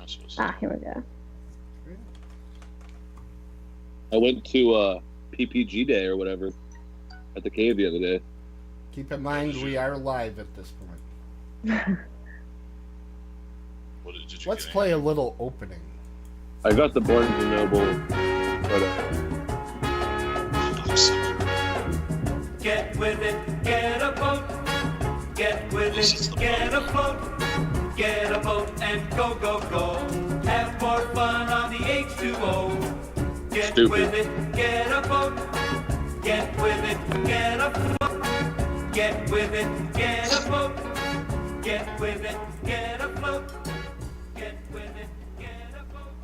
not supposed to. Here we go. I went to PPG Day or whatever at the cave the other day. Keep in mind, we are live at this point. What did you Let's get play a little opening. I got the Barnes & Noble. Get with it, get a boat. Get with it, get a float. Get a boat and go, go, go. Have more fun on the H2O. Get Stupid. with it, get a boat. Get with it, get a float. Get with it, get a boat. Get with it, get a float. Get with it, get a boat.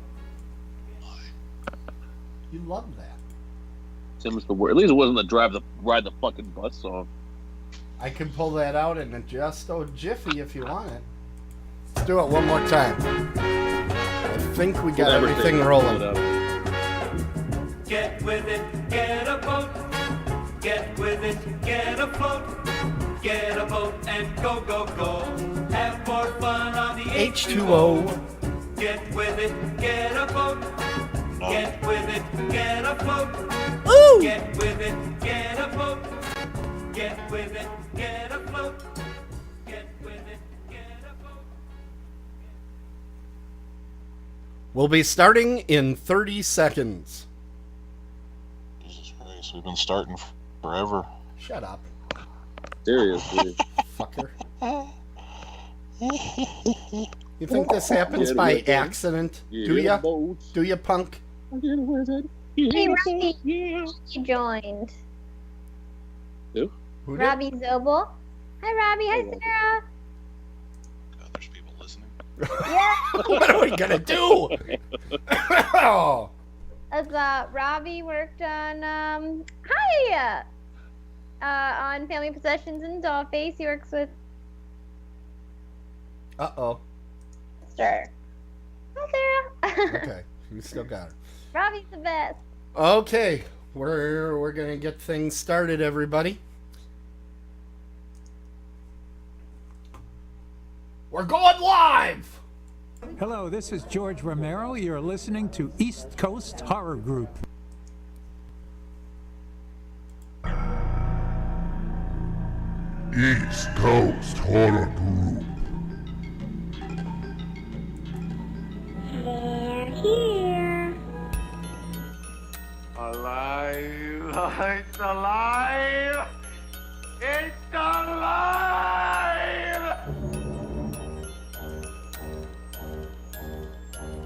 You love that. Tim's the word. At least it wasn't the ride the fucking bus song. I can pull that out in a just jiffy if you want it. Let's do it one more time. I think we got everything rolling. Get with it, get a boat. Get with it, get a float. Get a boat and go, go, go. Have more fun on the H2O. Get with it, get a boat. Get with it, get a float. Ooh! Get with it, get a boat. Get with it, get a float. Get with it, get a boat. We'll be starting in 30 seconds. Jesus Christ, we've been starting forever. Shut up, Seriously. fucker. You think this happens by accident? Do ya? Do ya, punk? Hey, Robbie, you joined. Who? Who did? Robbie Zobel. Hi, Robbie. Hi, Sarah. God, there's people listening. Yeah. What are we gonna do? Oh. Robbie worked on on Family Possessions and Dollface. He works with Uh-oh. Sir. Hi, Sarah. Okay, we still got her. Robbie's the best. Okay, we're gonna get things started, everybody. We're going live! Hello, this is George Romero. You're listening to East Coast Horror Group. East Coast Horror Group. They're here. Alive! It's alive! It's alive!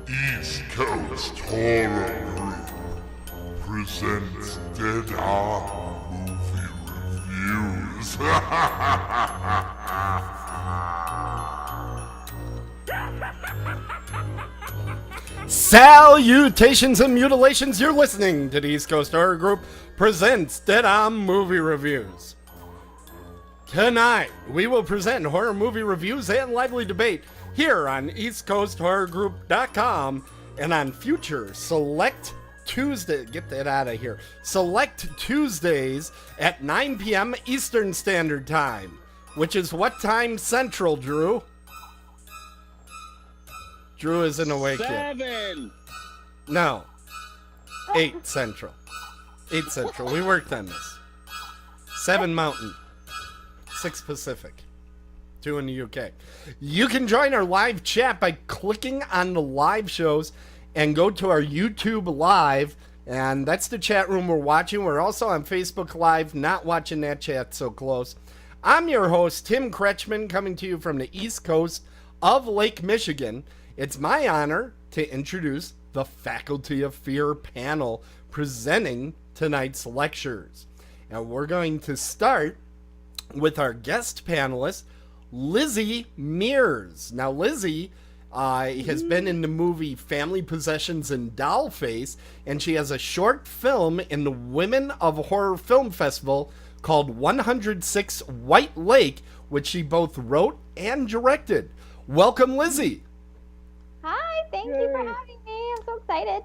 East Coast Horror Group presents Dead Arm Movie Reviews. Salutations and mutilations, you're listening to the East Coast Horror Group presents Dead On Movie Reviews. Tonight, we will present horror movie reviews and lively debate here on EastCoastHorrorGroup.com and on future Select Tuesday, get that out of here, Select Tuesdays at 9 p.m. Eastern Standard Time, which is what time Central, Drew? Drew isn't awake yet. 7! No. 8 Central. 8 Central. We worked on this. 7 Mountain. 6 Pacific. 2 in the UK. You can join our live chat by clicking on the live shows and go to our YouTube Live. And that's the chat room we're watching. We're also on Facebook Live, not watching that chat so close. I'm your host, Tim Kretschmann, coming to you from the East Coast of Lake Michigan. It's my honor to introduce the Faculty of Fear panel presenting tonight's lectures. And we're going to start with our guest panelist, Lizzie Mears. Now, Lizzie has been in the movie Family Possessions and Dollface, and she has a short film in the Women of Horror Film Festival called 106 White Lake, which she both wrote and directed. Welcome, Lizzie. Hi, thank you for having me. I'm so excited.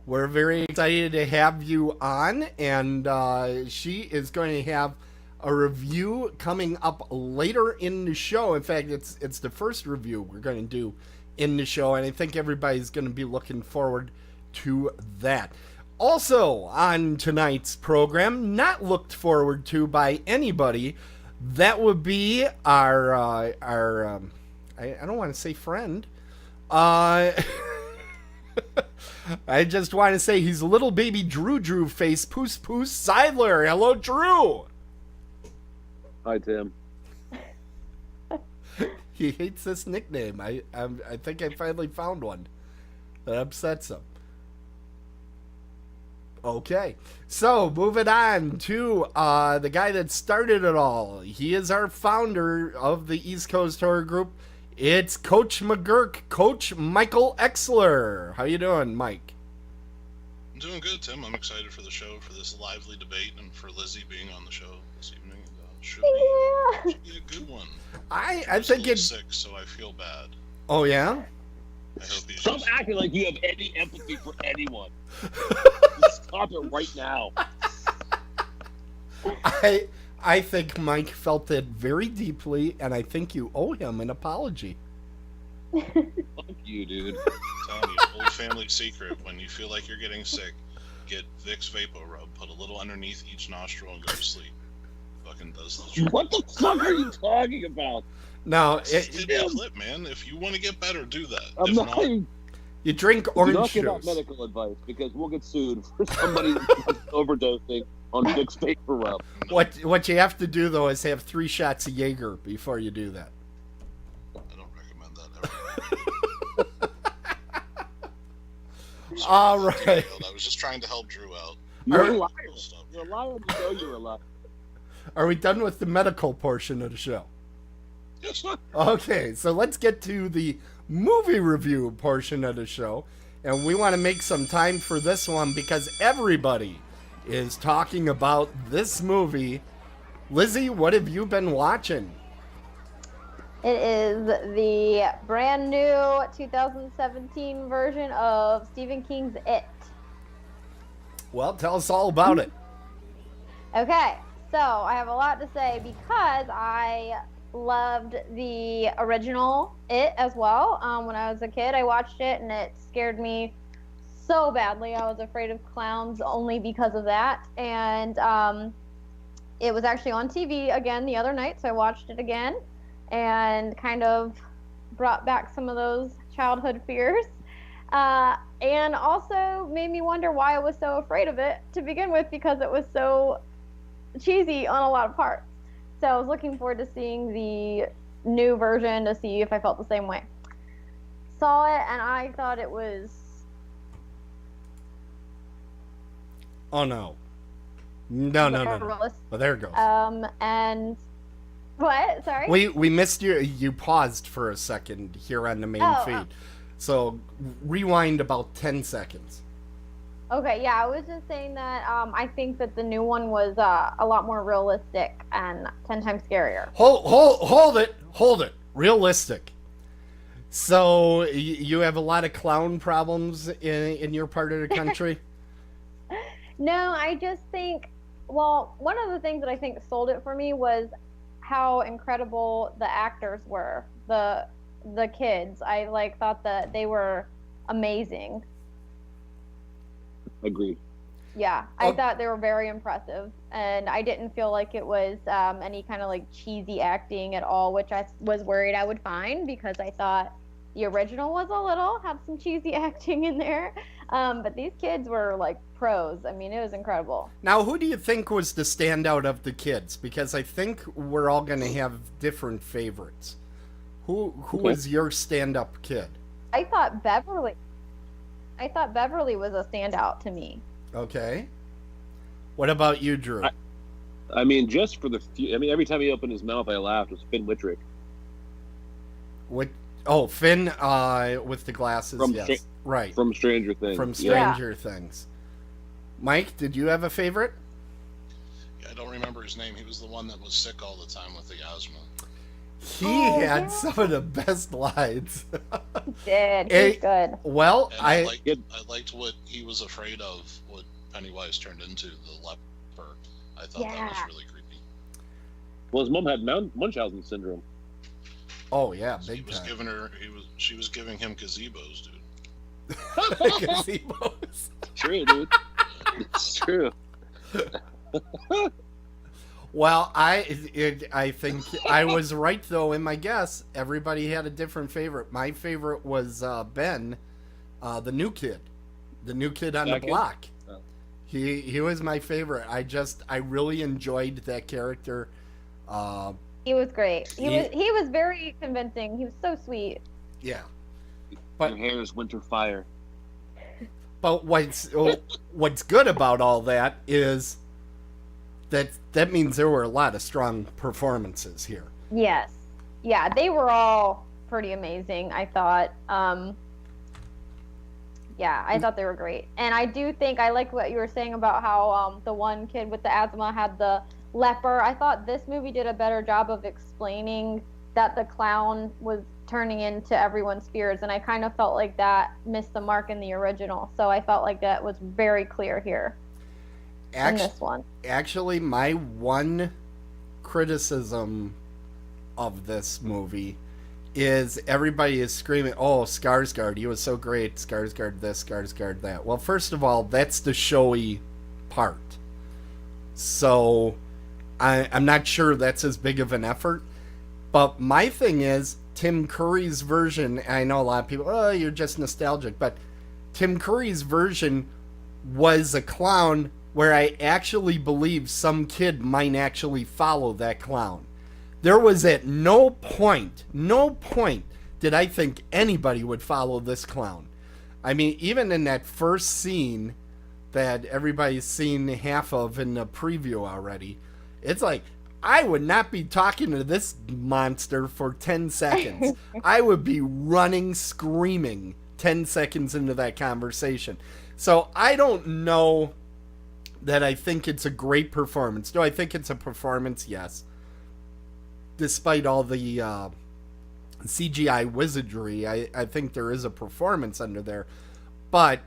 We're very excited to have you on, and she is going to have a review coming up later in the show. In fact, it's the first review we're going to do in the show, and I think everybody's going to be looking forward to that. Also on tonight's program, not looked forward to by anybody, that would be our I don't want to say friend. I just want to say he's a little baby Drew face, Poos Seidler. Hello, Drew. Hi, Tim. He hates this nickname. I think I finally found one that upsets him. Okay, so moving on to the guy that started it all. He is our founder of the East Coast Horror Group. It's Coach McGurk, Coach Michael Exler. How you doing, Mike? I'm doing good, Tim. I'm excited for the show, for this lively debate, and for Lizzie being on the show this evening. Should be a good one. I think it's sick, so I feel bad. Oh yeah. I hope he's Stop acting like you have any empathy for anyone. Stop it right now. I think Mike felt it very deeply, and I think you owe him an apology. Fuck you, dude. I'm telling you, old family secret. When you feel like you're getting sick, get Vicks Vapor Rub, put a little underneath each nostril, and go to sleep. Fucking does the trick. What the fuck are you talking about? No, It's a clip, man. If you want to get better, do that. I'm if not. you drink Do orange not give out juice. medical advice because we'll get sued for somebody overdosing on Vicks Vapor Rub. What you have to do though is have 3 shots of Jaeger before you do that. I don't recommend that ever. All right. I was just trying to help Drew out. You're a liar. You're a liar. You know you're a liar. Are we done with the medical portion of the show? Yes. Okay, so let's get to the movie review portion of the show. And we want to make some time for this one because everybody is talking about this movie. Lizzie, what have you been watching? It is the brand new 2017 version of Stephen King's It. Well, tell us all about it. Okay, so I have a lot to say because I loved the original It as well. When I was a kid, I watched it and it scared me so badly. I was afraid of clowns only because of that. And it was actually on TV again the other night, so I watched it again and kind of brought back some of those childhood fears. And also made me wonder why I was so afraid of it to begin with, because it was so cheesy on a lot of parts. So I was looking forward to seeing the new version to see if I felt the same way. Saw it and I thought it was... Oh, no. No. Oh, there it goes. And... What? Sorry? We missed you. You paused for a second here on the main feed. So rewind about 10 seconds. Okay, yeah, I was just saying that I think that the new one was a lot more realistic and 10 times scarier. Hold it. Realistic. So you have a lot of clown problems in your part of the country? No, I just think, well, one of the things that I think sold it for me was how incredible the actors were, the kids. I thought that they were amazing. Agreed. Yeah, I thought they were very impressive, and I didn't feel like it was any kind of cheesy acting at all, which I was worried I would find because I thought the original had some cheesy acting in there. But these kids were pros. I mean, it was incredible. Now, who do you think was the standout of the kids? Because I think we're all going to have different favorites. Who was your stand-up kid? I thought Beverly was a standout to me. Okay. What about you, Drew? I mean, just for the few... I mean, every time he opened his mouth, I laughed. It was Finn Wittrick. What? Oh, Finn with the glasses, yes. Right. From Stranger Things. From Stranger Things. Mike, did you have a favorite? Yeah, I don't remember his name. He was the one that was sick all the time with the asthma. He had some of the best lines. He did. He was good. Well, and I liked what he was afraid of, what Pennywise turned into, the leper. I thought that was really creepy. Well, his mom had Munchausen syndrome. Oh yeah, He big was time. giving her. She was giving him gazebos, dude. Gazebos. True, dude. It's true. Well, I think I was right though in my guess. Everybody had a different favorite. My favorite was Ben, the new kid on the Second? block. Oh. He was my favorite. I really enjoyed that character. He was great. He He- was very convincing. He was so sweet. Yeah. Your But hair is winter fire. what's good about all that is that means there were a lot of strong performances here. Yes. Yeah, they were all pretty amazing, I thought. Yeah, I thought they were great. And I do think I like what you were saying about how the one kid with the asthma had the leper. I thought this movie did a better job of explaining that the clown was turning into everyone's fears, and I kind of felt like that missed the mark in the original. So I felt like that was very clear here in this one. Actually, my one criticism of this movie is everybody is screaming, "Oh, Skarsgård, he was so great, Skarsgård this, Skarsgård that." Well, first of all, that's the showy part. So I'm not sure that's as big of an effort. But my thing is, Tim Curry's version, and I know a lot of people, oh, you're just nostalgic, but Tim Curry's version was a clown where I actually believe some kid might actually follow that clown. There was at no point did I think anybody would follow this clown. I mean, even in that first scene that everybody's seen half of in the preview already, it's like, I would not be talking to this monster for 10 seconds. I would be running, screaming 10 seconds into that conversation. So I don't know that I think it's a great performance. Do I think it's a performance? Yes. Despite all the CGI wizardry, I think there is a performance under there. But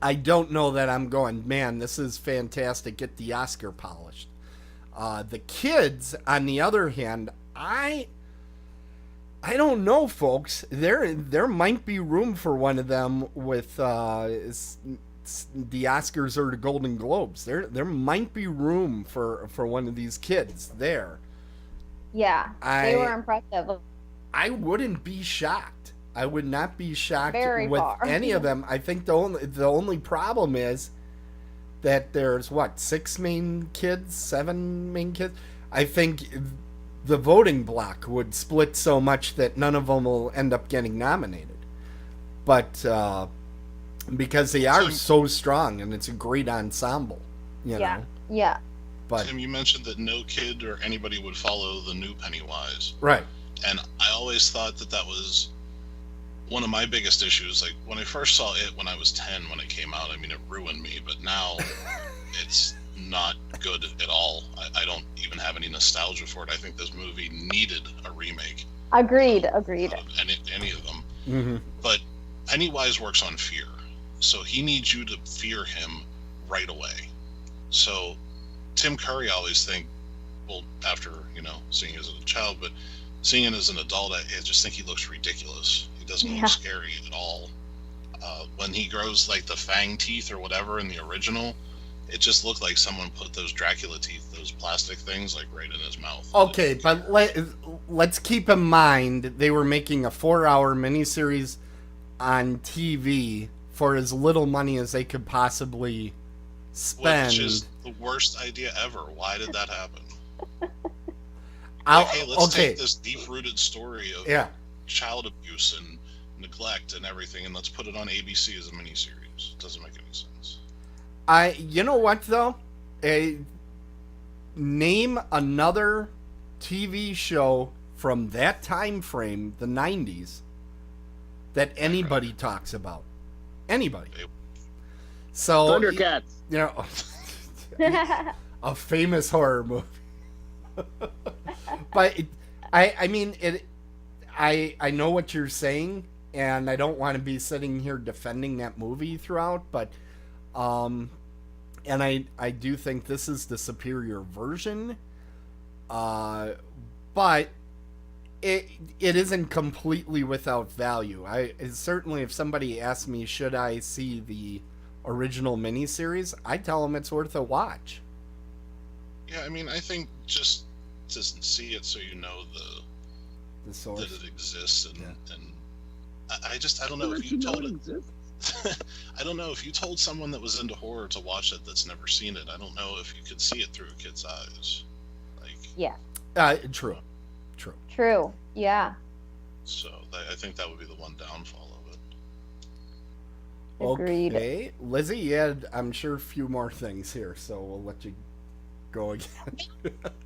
I don't know that I'm going, man, this is fantastic. Get the Oscar polished. The kids, on the other hand, I don't know, folks. There might be room for one of them with the Oscars or the Golden Globes. There might be room for one of these kids there. Yeah, they were impressive. I wouldn't be shocked. I would not be shocked Very with far. any of them. I think the only problem is that there's seven main kids. I think the voting block would split so much that none of them will end up getting nominated. But because they are so strong and it's a great ensemble, you know. Yeah. But Tim, you mentioned that no kid or anybody would follow the new Pennywise. right. And I always thought that was one of my biggest issues. Like, when I first saw it when I was 10, when it came out, I mean, it ruined me. But now it's not good at all. I don't even have any nostalgia for it. I think this movie needed a remake. Agreed. Any of them. Mm-hmm. But Pennywise works on fear. So he needs you to fear him right away. So Tim Curry, I always think, well, after, seeing it as a child, but seeing it as an adult, I just think he looks ridiculous. He doesn't look scary at all. When he grows like the fang teeth or whatever in the original, it just looked like someone put those Dracula teeth, those plastic things, like right in his mouth. Okay, but let's keep in mind they were making a 4-hour miniseries on TV for as little money as they could possibly spend. Which is the worst idea ever. Why did that happen? Let's take this deep-rooted story of child abuse and neglect and everything, and let's put it on ABC as a miniseries. It doesn't make any sense. You know what though? Name another TV show from that time frame, the 90s, that anybody talks about. Anybody. So Thundercats. A famous horror movie. But I mean it. I know what you're saying, and I don't want to be sitting here defending that movie throughout, but and I do think this is the superior version. But it isn't completely without value. Certainly, if somebody asked me, should I see the original miniseries, I tell them it's worth a watch. Yeah, I mean, I think just to see it so you know The source. that it exists, and Yeah. and I don't know if you told it. I don't know if you told someone that was into horror to watch it that's never seen it. I don't know if you could see it through a kid's eyes. Like, Yeah. True. True. Yeah. so I think that would be the one downfall of it. Agreed. Okay, Lizzie, you had, I'm sure, a few more things here, so we'll let you go again.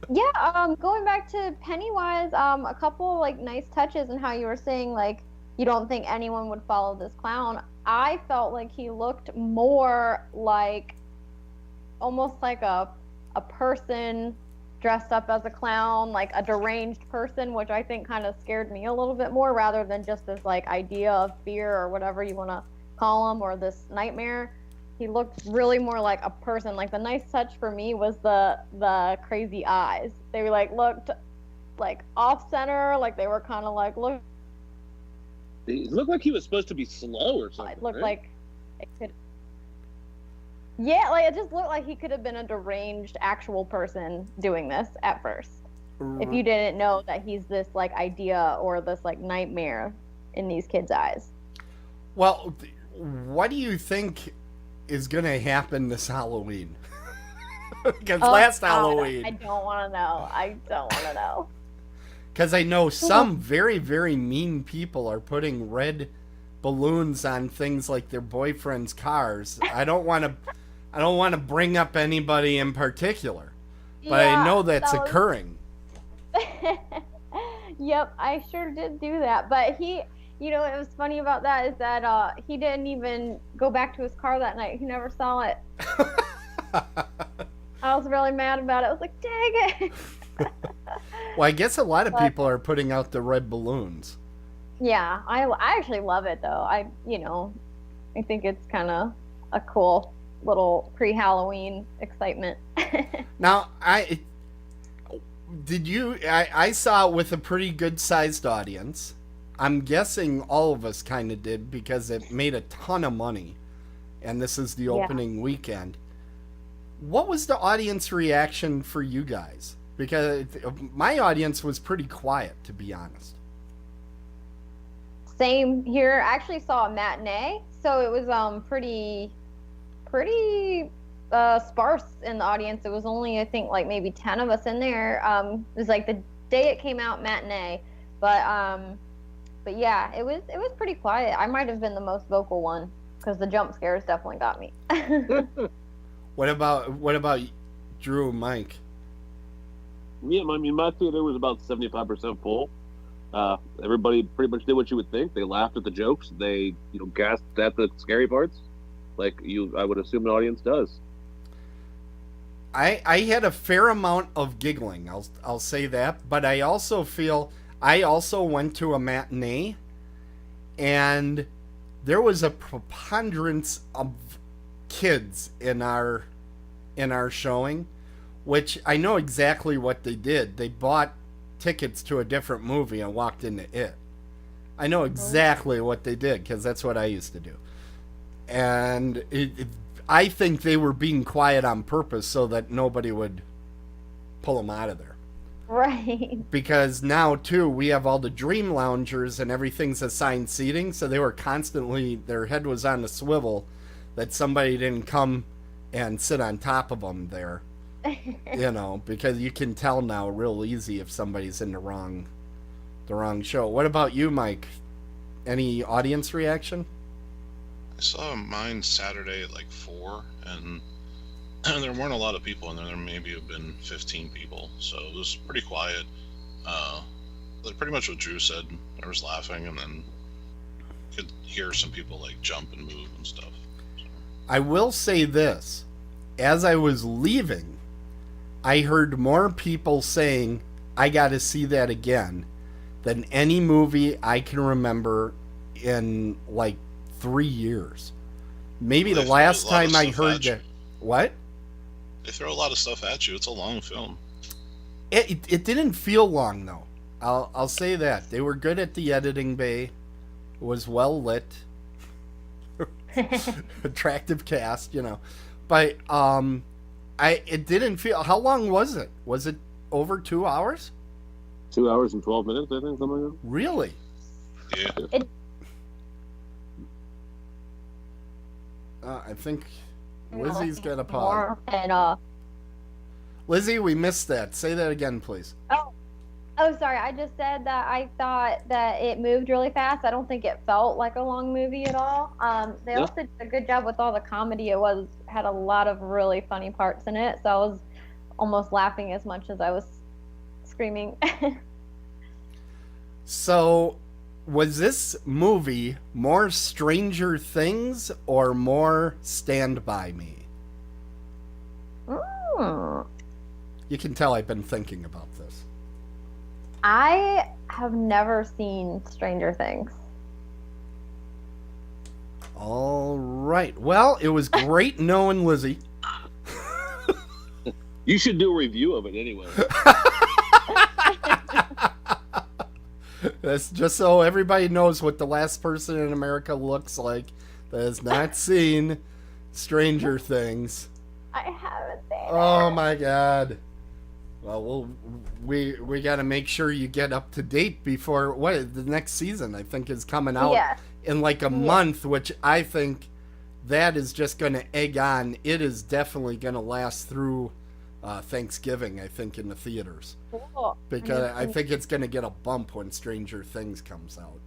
Yeah, going back to Pennywise, a couple like nice touches and how you were saying like you don't think anyone would follow this clown. I felt like he looked more like almost like a person dressed up as a clown, like a deranged person, which I think kind of scared me a little bit more rather than just this like idea of fear or whatever you want to call him, or this nightmare. He looked really more like a person. Like the nice touch for me was the crazy eyes. They were like looked like off center, like they were kind of like look. It looked like he was supposed to be slow or something. It looked right? like it could. Yeah, like it just looked like he could have been a deranged actual person doing this at first. If you didn't know that he's this like idea or this like nightmare in these kids' eyes. Well, what do you think is going to happen this Halloween? Because last God, Halloween. I don't want to know. I don't want to know. Because I know some very, very mean people are putting red balloons on things like their boyfriend's cars. I don't want to bring up anybody in particular, but I know that's occurring. Yep, I sure did do that. But he, you know, it was funny about that is that he didn't even go back to his car that night. He never saw it. I was really mad about it. I was like, dang it. Well, I guess a lot of people are putting out the red balloons. Yeah, I actually love it though. I think it's kind of a cool little pre-Halloween excitement. Now, I saw it with a pretty good sized audience. I'm guessing all of us kind of did because it made a ton of money, and this is the opening weekend. What was the audience reaction for you guys? Because my audience was pretty quiet, to be honest. Same here. I actually saw a matinee, so it was pretty sparse in the audience. It was only, I think, like maybe 10 of us in there. It was like the day it came out, matinee. But yeah, it was pretty quiet. I might have been the most vocal one because the jump scares definitely got me. What about Drew, Mike? Yeah, I mean, my theater was about 75% full. Everybody pretty much did what you would think. They laughed at the jokes. They, gasped at the scary parts, like I would assume an audience does. I had a fair amount of giggling. I'll say that, but I also feel I also went to a matinee, and there was a preponderance of kids in our showing, which I know exactly what they did. They bought tickets to a different movie and walked into it. I know exactly what they did because that's what I used to do. And I think they were being quiet on purpose so that nobody would pull them out of there. Right. Because now, too, we have all the dream loungers and everything's assigned seating, so they were constantly, their head was on a swivel that somebody didn't come and sit on top of them there. Because you can tell now real easy if somebody's in the wrong show. What about you, Mike? Any audience reaction? I saw mine Saturday at like 4, and there weren't a lot of people in there. There maybe have been 15 people, so it was pretty quiet. Like pretty much what Drew said. There was laughing, and then could hear some people like jump and move and stuff. So. I will say this: as I was leaving, I heard more people saying, "I got to see that again," than any movie I can remember in like 3 years. Maybe the last time I heard that. What? They throw a lot of stuff at you. It's a long film. It didn't feel long though. I'll say that they were good at the editing bay. It was well lit, attractive cast, But it didn't feel. How long was it? Was it over 2 hours? 2 hours and 12 minutes, I think, something like that. Really? Yeah. I think Lizzie's got a pause. And Lizzie, we missed that. Say that again, please. Oh, sorry. I just said that I thought that it moved really fast. I don't think it felt like a long movie at all. They also did a good job with all the comedy. It had a lot of really funny parts in it, so I was almost laughing as much as I was screaming. So, was this movie more Stranger Things or more Stand By Me? You can tell I've been thinking about this. I have never seen Stranger Things. All right. Well, it was great knowing Lizzie. You should do a review of it anyway. That's just so everybody knows what the last person in America looks like that has not seen Stranger Things. I haven't seen it. Oh my God. Well, we got to make sure you get up to date before the next season I think is coming out in like a month, which I think that is just going to egg on. It is definitely going to last through Thanksgiving, I think, in the theaters. Cool. Because I think it's going to get a bump when Stranger Things comes out.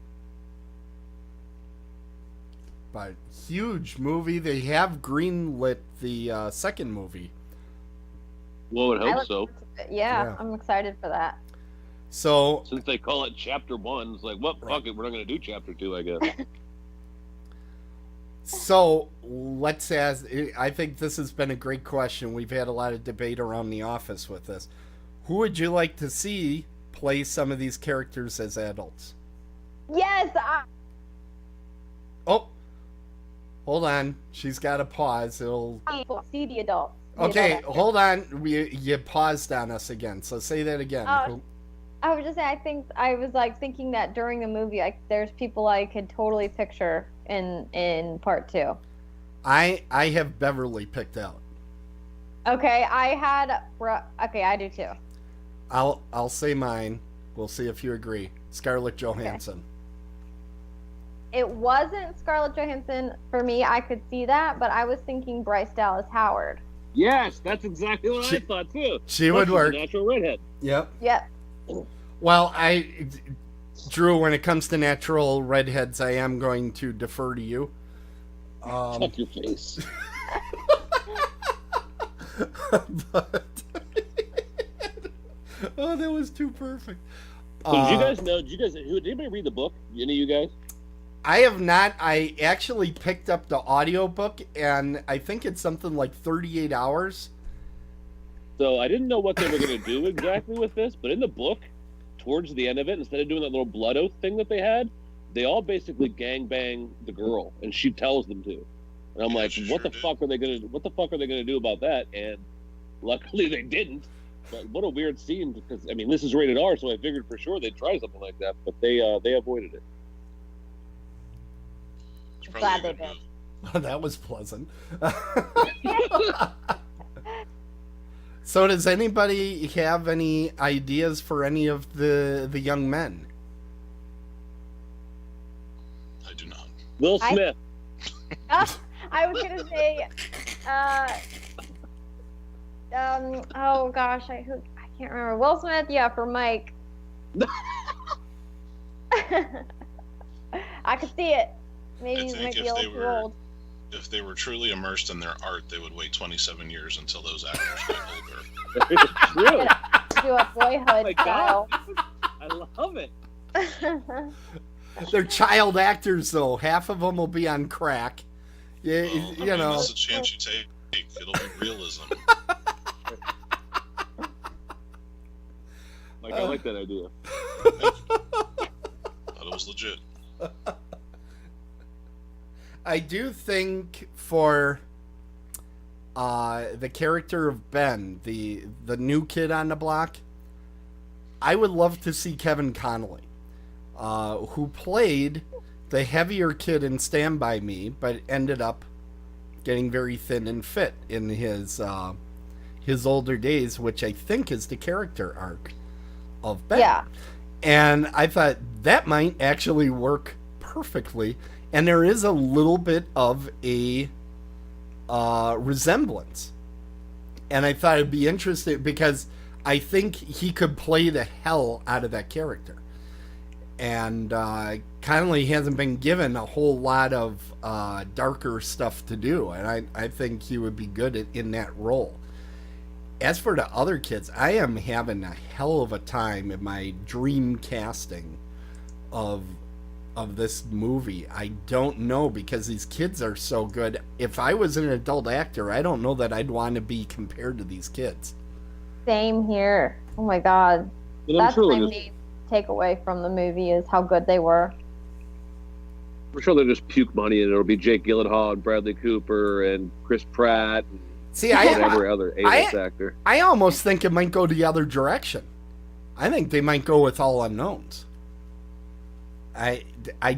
But huge movie. They have greenlit the second movie. Well, I would hope so. Yeah, I'm excited for that. So since they call it Chapter 1, it's like, well, fuck it, we're not going to do Chapter 2, I guess. So let's ask. I think this has been a great question. We've had a lot of debate around the office with this. Who would you like to see play some of these characters as adults? Yes. Oh, hold on. She's got to pause. It'll see the adults. Okay, hold on. You paused on us again. So say that again. I was just saying. I was like thinking that during the movie, there's people I could totally picture in part 2. I have Beverly picked out. Okay, I do too. I'll say mine. We'll see if you agree. Scarlett Johansson. Okay. It wasn't Scarlett Johansson for me. I could see that, but I was thinking Bryce Dallas Howard. Yes, that's exactly what I thought too. She would work. Natural redhead. Yep. Yep. Well, Drew, when it comes to natural redheads, I am going to defer to you. Fuck your face. But, oh, that was too perfect. So did you guys know? Did anybody read the book? Any of you guys? I have not. I actually picked up the audiobook, and I think it's something like 38 hours. So I didn't know what they were going to do exactly with this, but in the book, towards the end of it, instead of doing that little blood oath thing that they had, they all basically gangbang the girl, and she tells them to. And I'm like, what the fuck are they going to do about that? And luckily they didn't. But what a weird scene, because I mean, this is rated R, so I figured for sure they'd try something like that, but they avoided it. Glad they did. That was pleasant. So does anybody have any ideas for any of the young men? I do not. Will Smith. I was gonna say, oh gosh, I can't remember. Will Smith, yeah, for Mike. I could see it. Maybe he might be a little too old. If they were truly immersed in their art, they would wait 27 years until those actors get older. Really? Do a Boyhood style. I love it. They're child actors, though. Half of them will be on crack. Yeah, you know. That's a chance you take. It'll be realism. I like that idea. Thought it was legit. I do think for the character of Ben, the new kid on the block, I would love to see Kevin Connolly, who played the heavier kid in Stand By Me, but ended up getting very thin and fit in his older days, which I think is the character arc of Ben. Yeah. And I thought that might actually work perfectly. And there is a little bit of a resemblance. And I thought it'd be interesting because I think he could play the hell out of that character. And Connolly hasn't been given a whole lot of darker stuff to do. And I think he would be good in that role. As for the other kids, I am having a hell of a time in my dream casting of this movie. I don't know, because these kids are so good. If I was an adult actor, I don't know that I'd want to be compared to these kids. Same here. Oh my god. And That's my main takeaway from the movie is how good they were. I'm sure they'll just puke money and it'll be Jake Gyllenhaal and Bradley Cooper and Chris Pratt and whatever other A-list actor. I almost think it might go the other direction. I think they might go with all unknowns. I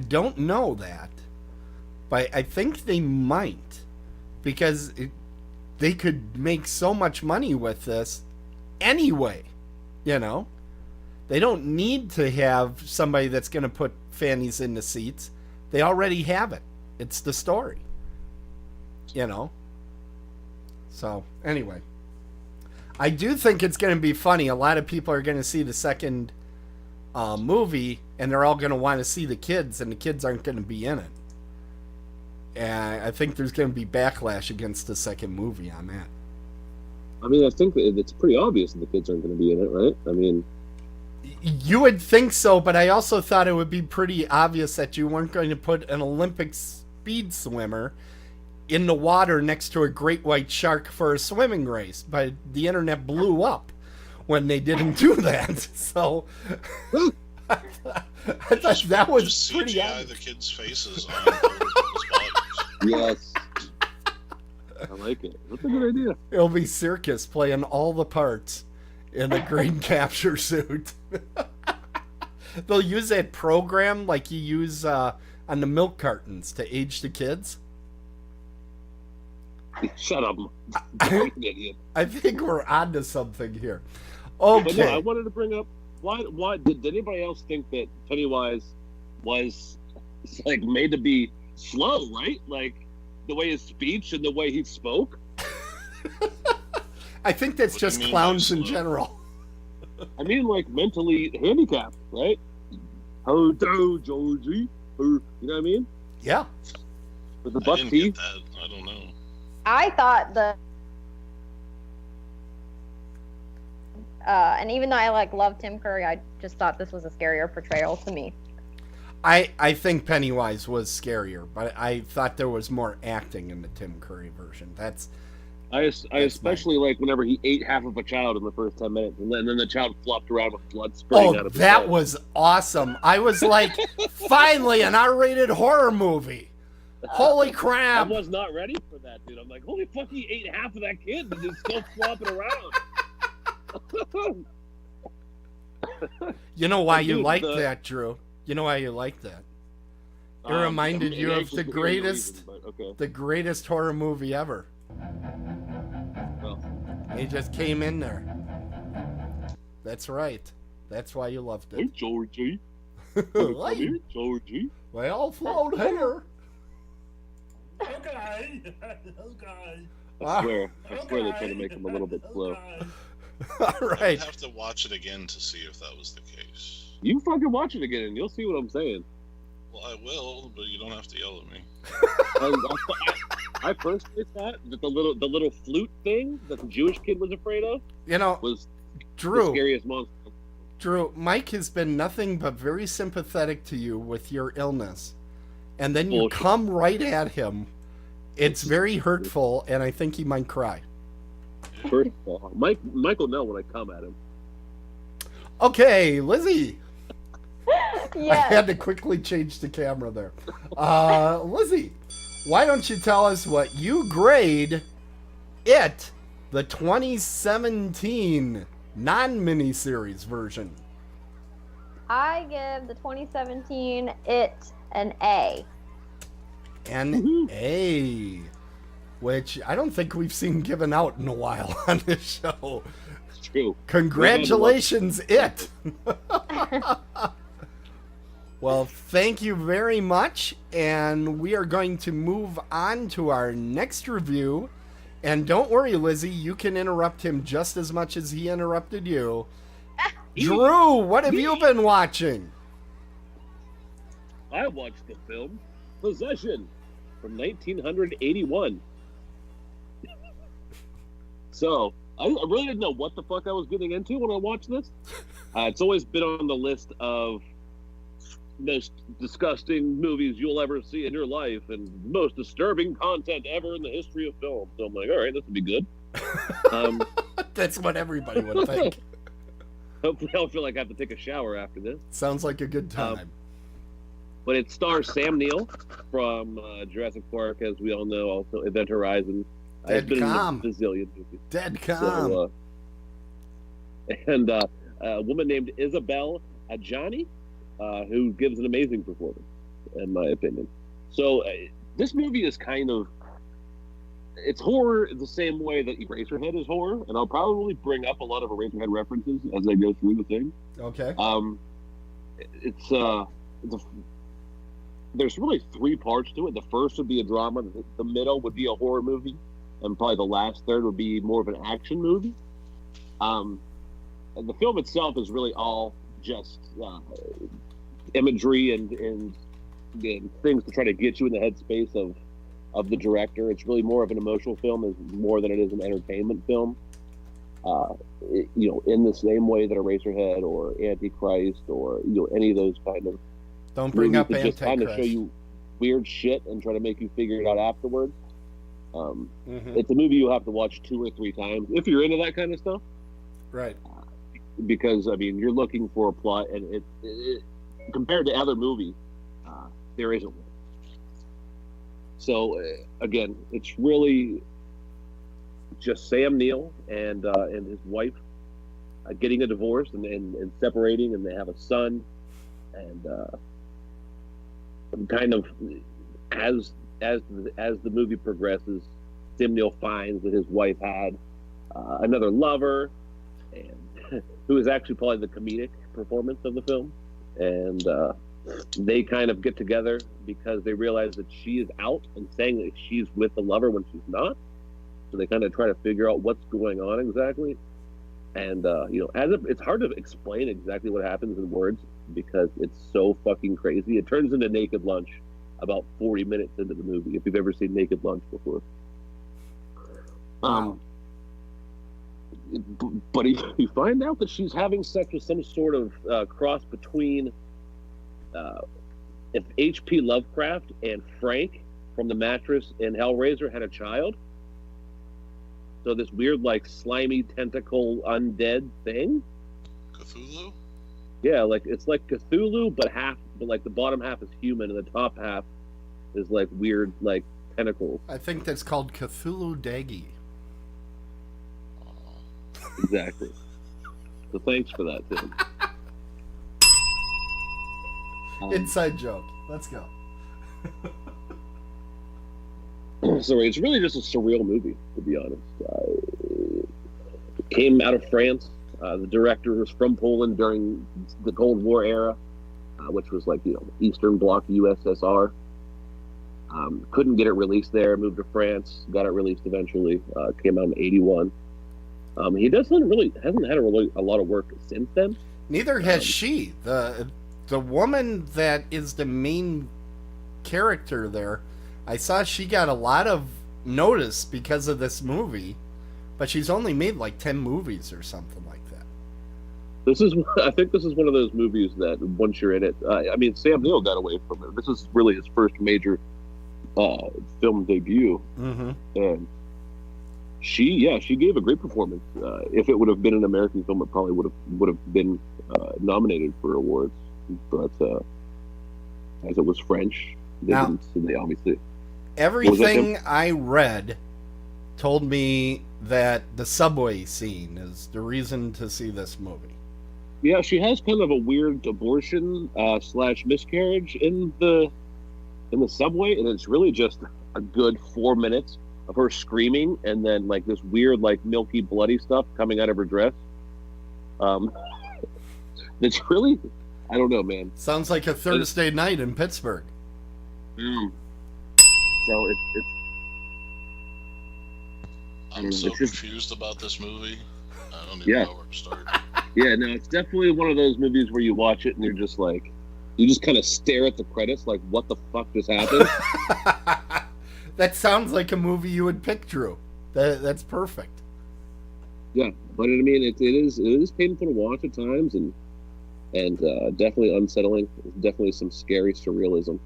don't know that, but I think they might, because they could make so much money with this anyway, you know? They don't need to have somebody that's going to put fannies in the seats. They already have it. It's the story, you know? So, anyway. I do think it's going to be funny. A lot of people are going to see the second movie, and they're all going to want to see the kids, and the kids aren't going to be in it. And I think there's going to be backlash against the second movie on that. I mean, I think it's pretty obvious that the kids aren't going to be in it, right? I mean, you would think so, but I also thought it would be pretty obvious that you weren't going to put an Olympic speed swimmer in the water next to a great white shark for a swimming race. But the internet blew up when they didn't do that. So I thought that was just pretty CGI obvious. the kids' faces on people's bodies. yes. I like it. That's a good idea. It'll be Circus playing all the parts in the green capture suit. They'll use that program like you use on the milk cartons to age the kids. Shut up. Idiot. I think we're onto something here. Okay. But no, I wanted to bring up why did anybody else think that Pennywise was like made to be slow, right? Like the way his speech and the way he spoke. I think that's just clowns in general. I mean, like mentally handicapped, right? How do Georgie? You know what I mean? Yeah. With the I buck didn't teeth. get that. I don't know. I thought and even though I love Tim Curry, I just thought this was a scarier portrayal to me. I think Pennywise was scarier, but I thought there was more acting in the Tim Curry version. I especially like whenever he ate half of a child in the first 10 minutes, and then the child flopped around with blood spraying out of his that head. was awesome. I was like, finally, an R-rated horror movie. Holy crap. I was not ready for that, dude. I'm like, holy fuck, he ate half of that kid, and he's still flopping around. You know why you liked that, Drew? You know why you liked that? It reminded you of the greatest horror movie ever. Well, He just came in there. That's right. That's why you loved hey, it. Georgie. Like, Come here, Georgie. well, float here. Okay. Okay. I swear they're trying to make him a little bit slow. All I'd right. have to watch it again to see if that was the case. You fucking watch it again, and you'll see what I'm saying. Well, I will, but you don't have to yell at me. I personally thought that the little flute thing that the Jewish kid was afraid of You know, was the Drew, scariest monster. Mike has been nothing but very sympathetic to you with your illness. And then you Bullshit. come right at him. It's very hurtful, and I think he might cry. First of all, Mike will know when I come at him. Okay, Lizzie. I Yes. had to quickly change the camera there. Lizzie, why don't you tell us what you grade it, the 2017 non-miniseries version? I give the 2017 It an A. An A, which I don't think we've seen given out in a while on this show. It's true. Congratulations, It. Well, thank you very much, and we are going to move on to our next review. And don't worry, Lizzie, you can interrupt him just as much as he interrupted you. Drew, what have you been watching? I watched the film Possession from 1981. So, I really didn't know what the fuck I was getting into when I watched this. It's always been on the list of most disgusting movies you'll ever see in your life and most disturbing content ever in the history of film. So I'm like, all right, this would be good. That's what everybody would think. Hopefully I'll feel like I have to take a shower after this. Sounds like a good time. But it stars Sam Neill from Jurassic Park, as we all know, also Event Horizon. Dead Calm. Bazillion movies. Dead Calm. So, and a woman named Isabelle Adjani, who gives an amazing performance, in my opinion. So this movie is kind of, it's horror the same way that Eraserhead is horror, and I'll probably bring up a lot of Eraserhead references as I go through the thing. Okay. There's really three parts to it. The first would be a drama, the middle would be a horror movie, and probably the last third would be more of an action movie. And the film itself is really all just imagery and things to try to get you in the headspace of the director. It's really more of an emotional film more than it is an entertainment film. In the same way that Eraserhead or Antichrist or any of those kind of don't bring up Antichrist. Just kind of show Antichrist. you weird shit and try to make you figure it out afterwards. It's a movie you have to watch 2 or 3 times if you're into that kind of stuff. Right. Because you're looking for a plot, and it compared to other movies, there isn't one. So again, it's really just Sam Neill and his wife getting a divorce and separating, and they have a son, and kind of as the movie progresses, Sam Neill finds that his wife had another lover, and who is actually probably the comedic performance of the film, and they kind of get together because they realize that she is out and saying that she's with the lover when she's not. So they kind of try to figure out what's going on exactly. And it's hard to explain exactly what happens in words because it's so fucking crazy. It turns into Naked Lunch about 40 minutes into the movie, if you've ever seen Naked Lunch before. But you find out that she's having sex with some sort of cross between if H.P. Lovecraft and Frank from The Mattress and Hellraiser had a child. So this weird, slimy tentacle undead thing. Cthulhu? Yeah, it's like Cthulhu, but the bottom half is human and the top half is weird, tentacles. I think that's called Cthulhu Daggy. Exactly. So thanks for that, Tim. Inside joke. Let's go. So it's really just a surreal movie, to be honest. It came out of France. The director was from Poland during the Cold War era, which was Eastern Bloc USSR. Couldn't get it released there. Moved to France. Got it released eventually. Came out in '81. He hasn't had a lot of work since then. Neither has she. The woman that is the main character there, I saw she got a lot of notice because of this movie, but she's only made 10 movies or something like that. I think this is one of those movies that once you're in it, Sam Neill got away from it. This is really his first major film debut, and she gave a great performance. If it would have been an American film, it probably would have been nominated for awards, but as it was French, they obviously. Everything I read told me that the subway scene is the reason to see this movie. Yeah, she has kind of a weird abortion slash miscarriage in the subway, and it's really just a good 4 minutes of her screaming, and then like this weird, like milky, bloody stuff coming out of her dress. It's really, I don't know, man. Sounds like a Thursday night in Pittsburgh. So it's I'm so it's just- confused about this movie. I don't even know where to start. yeah, no, it's definitely one of those movies where you watch it and you're just like, you just kind of stare at the credits, like, what the fuck just happened? That sounds like a movie you would pick, Drew. That's perfect. Yeah, but I mean, it is painful to watch at times, and definitely unsettling. Definitely some scary surrealism.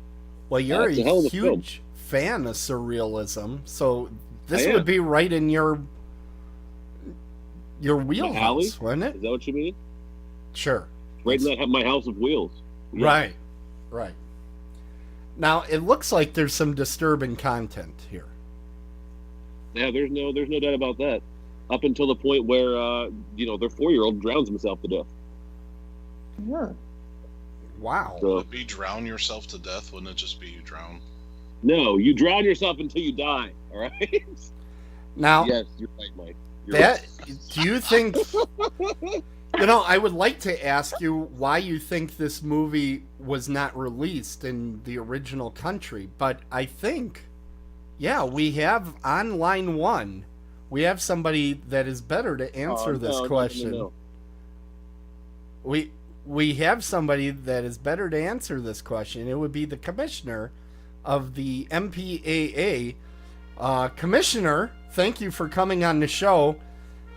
Well, you're it's a a hell of a huge fan of surrealism, so this I would am. be right in your wheelhouse, wouldn't it? Is that what you mean? Sure. Right in that my house of wheels. Yeah. Right. Now it looks like there's some disturbing content here. Yeah, there's no doubt about that. Up until the point where their 4-year-old drowns himself to death. Yeah. Wow. So, Would it be drown yourself to death? Wouldn't it just be you drown? no, you drown yourself until you die. All right. Now, Yes, you're right, Mike. You're that right. do you think? I would like to ask you why you think this movie was not released in the original country, but I think, we have on line one, we have somebody that is better to answer this question. No. We have somebody that is better to answer this question. It would be the commissioner of the MPAA. Commissioner, thank you for coming on the show.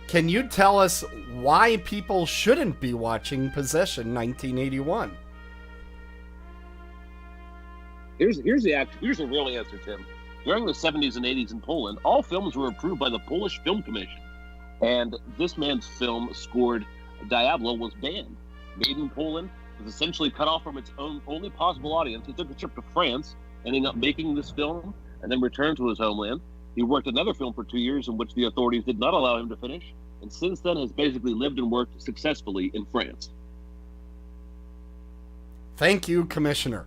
Can you tell us why people shouldn't be watching Possession 1981? Here's the real answer, Tim. During the 70s and 80s in Poland, all films were approved by the Polish Film Commission, and this man's film scored Diablo was banned. Made in Poland, was essentially cut off from its own only possible audience. He took a trip to France, ending up making this film, and then returned to his homeland. He worked another film for 2 years in which the authorities did not allow him to finish, and since then has basically lived and worked successfully in France. Thank you, Commissioner.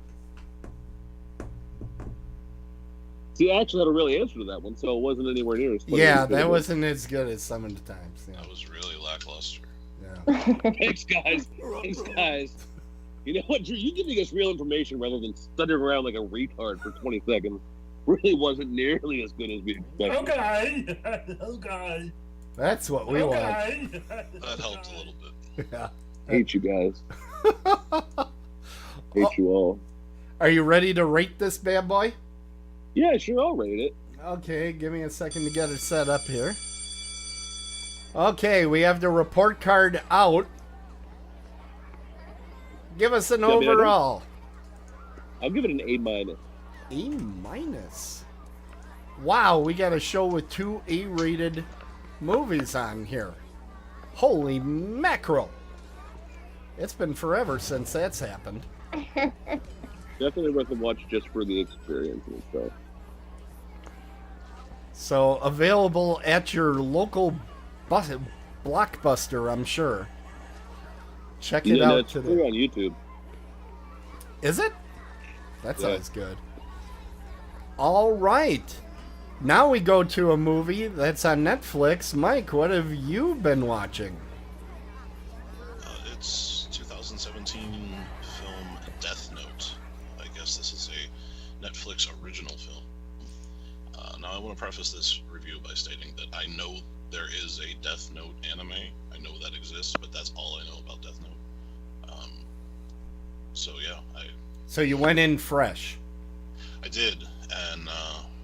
See, I actually had a real answer to that one, so it wasn't anywhere near as funny. Yeah, as that it wasn't as good as some of the times. Yeah. That was really lackluster. Thanks, guys. You know what, Drew? You giving us real information rather than stuttering around like a retard for 20 seconds really wasn't nearly as good as we expected. Okay. That's what we want. That helped a little bit. Yeah. Hate you guys. Hate you all. Are you ready to rate this bad boy? Yeah, sure, I'll rate it. Okay, give me a second to get it set up here. Okay, we have the report card out. Give us an overall. I'll give it an A-. A-. Wow, we got a show with 2 A-rated movies on here. Holy mackerel. It's been forever since that's happened. Definitely worth a watch just for the experience and stuff. So, available at your local Blockbuster, I'm sure. Check it out it's today. free on YouTube. Is it? That sounds good. All right. Now we go to a movie that's on Netflix. Mike, what have you been watching? It's 2017 film Death Note. I guess this is a Netflix original film. Now I want to preface this review by stating that I know there is a Death Note anime. I know that exists, but that's all I know about Death Note. So you went in fresh. I did, and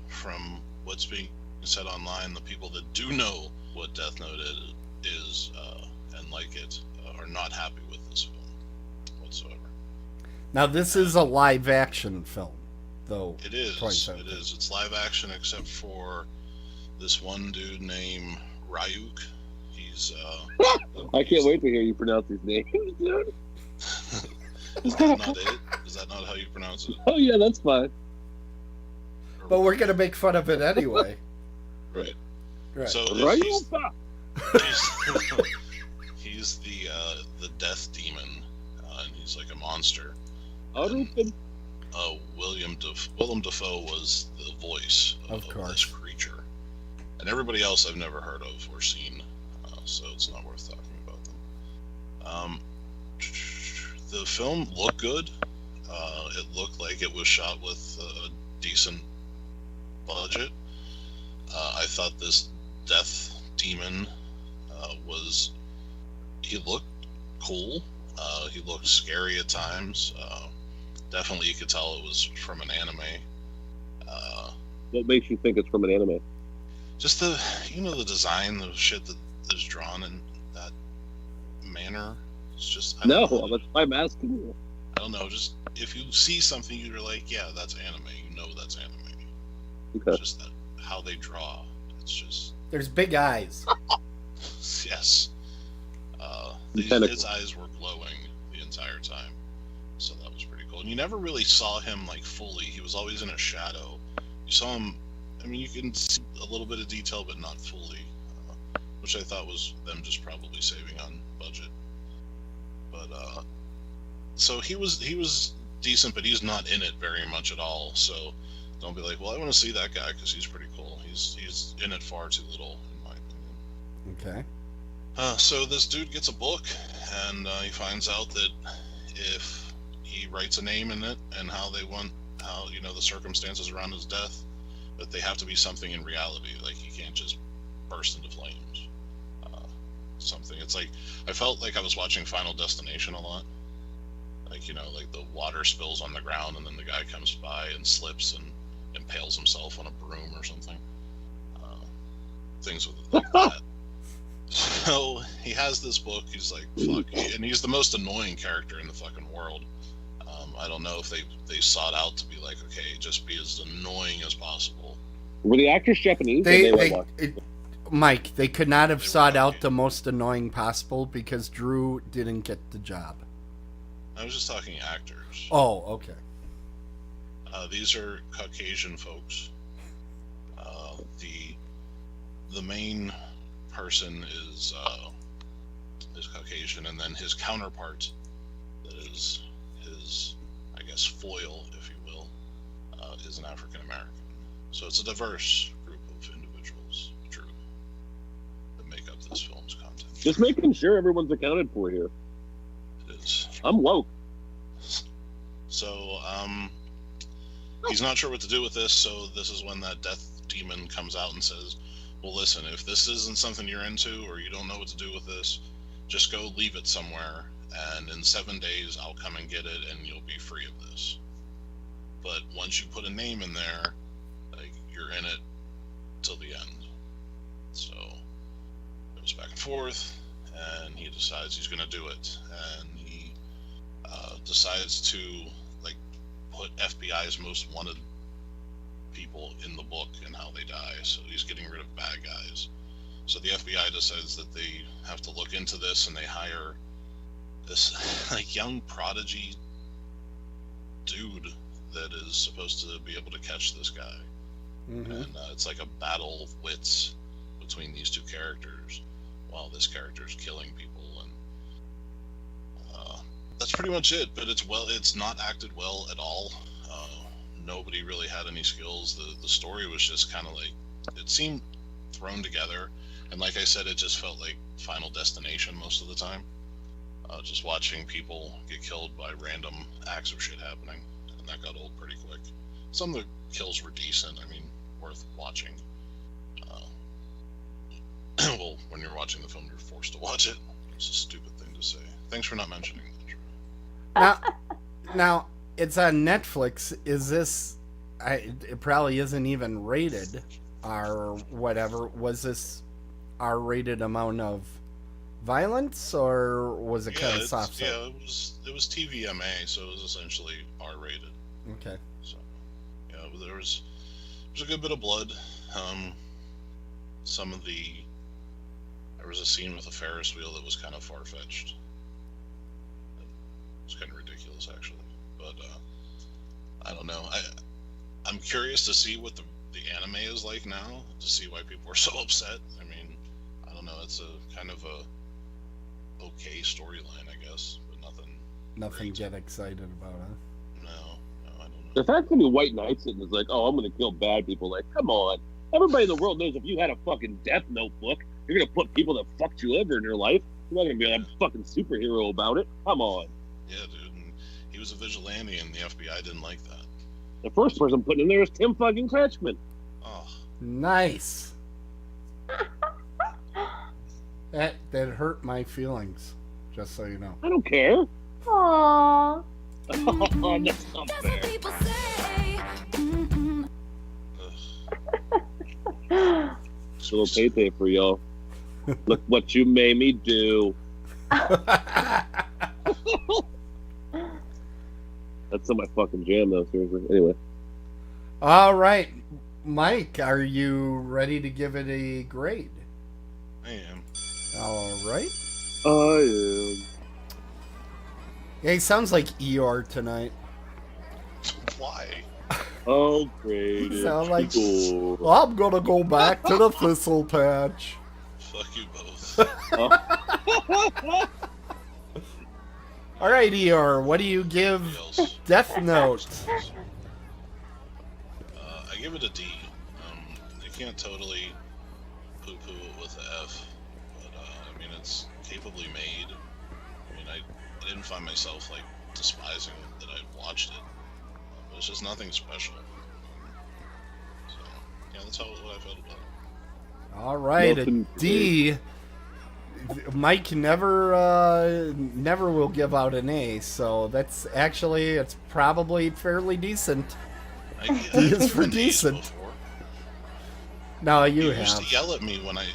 from what's being said online, the people that do know what Death Note is and like it are not happy with this film whatsoever. Now this is a live action film, though. It is. 2017. It is. It's live action except for this one dude named Ryuk. He's I can't wait to hear you pronounce his name, dude. Is that not it? Is that not how you pronounce it? Oh yeah, that's fine. But we're gonna make fun of it anyway. Right. Right. So Ryuk? he's the death demon, and he's like a monster. Haruken. Willem Dafoe was the voice of this creature, and everybody else I've never heard of or seen, so it's not worth talking about them. The film looked good. It looked like it was shot with a decent budget. I thought this death demon he looked cool. He looked scary at times. Definitely you could tell it was from an anime. What makes you think it's from an anime? Just the design, the shit that is drawn in that manner. It's just that's why I'm asking you. I don't know. Just if you see something, you're like, yeah, that's anime. You know that's anime. Okay. It's just that how they draw. It's just There's big eyes. yes. His eyes were glowing the entire time, so that was pretty cool. And you never really saw him like fully. He was always in a shadow. You saw him. I mean, you can see a little bit of detail, but not fully, which I thought was them just probably saving on budget. But so he was decent, but he's not in it very much at all. So don't be like, well, I want to see that guy because he's pretty cool. He's in it far too little, in my opinion. Okay. So this dude gets a book, and he finds out that if he writes a name in it and how the circumstances around his death, that they have to be something in reality. Like he can't just burst into flames. Something. It's like I felt like I was watching Final Destination a lot. Like like the water spills on the ground, and then the guy comes by and slips and impales himself on a broom or something. Things like that. So he has this book. He's like, fuck, and he's the most annoying character in the fucking world. I don't know if they sought out to be like, okay, just be as annoying as possible. Were the actors Japanese? Mike, they could not have sought out the most annoying possible because Drew didn't get the job. I was just talking actors. Oh, okay. These are Caucasian folks. The main person is Caucasian, and then his counterpart, that is his, I guess, foil, if you will, is an African American. So it's a diverse group of individuals, Drew, that make up this film's content. Just making sure everyone's accounted for here. It is. I'm woke. So, he's not sure what to do with this, so this is when that death demon comes out and says, well, listen, if this isn't something you're into or you don't know what to do with this, just go leave it somewhere, and in 7 days I'll come and get it and you'll be free of this. But once you put a name in there, like, you're in it till the end. So it goes back and forth, and he decides he's going to do it, and he decides to like put FBI's most wanted people in the book and how they die. So he's getting rid of bad guys. So the FBI decides that they have to look into this, and they hire this like young prodigy dude that is supposed to be able to catch this guy. Mm-hmm. And it's like a battle of wits between these two characters while this character is killing people, and that's pretty much it. But it's not acted well at all. Nobody really had any skills. The story was just kind of like, it seemed thrown together, and like I said, it just felt like Final Destination most of the time. Just watching people get killed by random acts of shit happening, and that got old pretty quick. Some of the kills were decent. I mean, worth watching. Well, when you're watching the film, you're forced to watch it. It's a stupid thing to say. Thanks for not mentioning that. Now, it's on Netflix. Is this? It probably isn't even rated, or whatever. Was this R-rated amount of violence, or was it kind of soft? Yeah, it was TVMA, so it was essentially R-rated. Okay. So, yeah, there was a good bit of blood. There was a scene with a Ferris wheel that was kind of far-fetched. It was kind of ridiculous, actually. But I don't know. I'm curious to see what the anime is like now, to see why people are so upset. I mean, I don't know. It's a kind of okay storyline, I guess, but nothing. Nothing great. to get excited about, huh? No, I don't know. The fact that the White Knight sitting is like, oh, I'm going to kill bad people. Like, come on. Everybody in the world knows if you had a fucking death notebook, you're going to put people that fucked you over in your life. You're not going to be like a fucking superhero about it. Come on. Yeah, dude. And he was a vigilante, and the FBI didn't like that. The first person put in there is Tim fucking Kretschmann. Oh, Nice. That hurt my feelings, just so you know. I don't care. Aww. That's not fair. ugh. Little payday for y'all. Look what you made me do. That's not my fucking jam, though. Seriously. Anyway. All right, Mike, are you ready to give it a grade? I am. All right. I am. Yeah, he sounds like Eeyore tonight. Why? Oh, great. Sound like- Cool. I'm gonna go back to the thistle patch. Fuck you both. All right, Eeyore, what do you give Else. Death Note? I give it a D. You can't totally poo-poo it with the F, but I mean it's capably made. I mean I didn't find myself like despising that I watched it. It was just nothing special. So yeah, that's what I felt about it. All right, a Nothing D. Mike never will give out an A, so that's actually it's probably fairly decent. I D is for given A's decent. before. No, you used have. to yell at me when I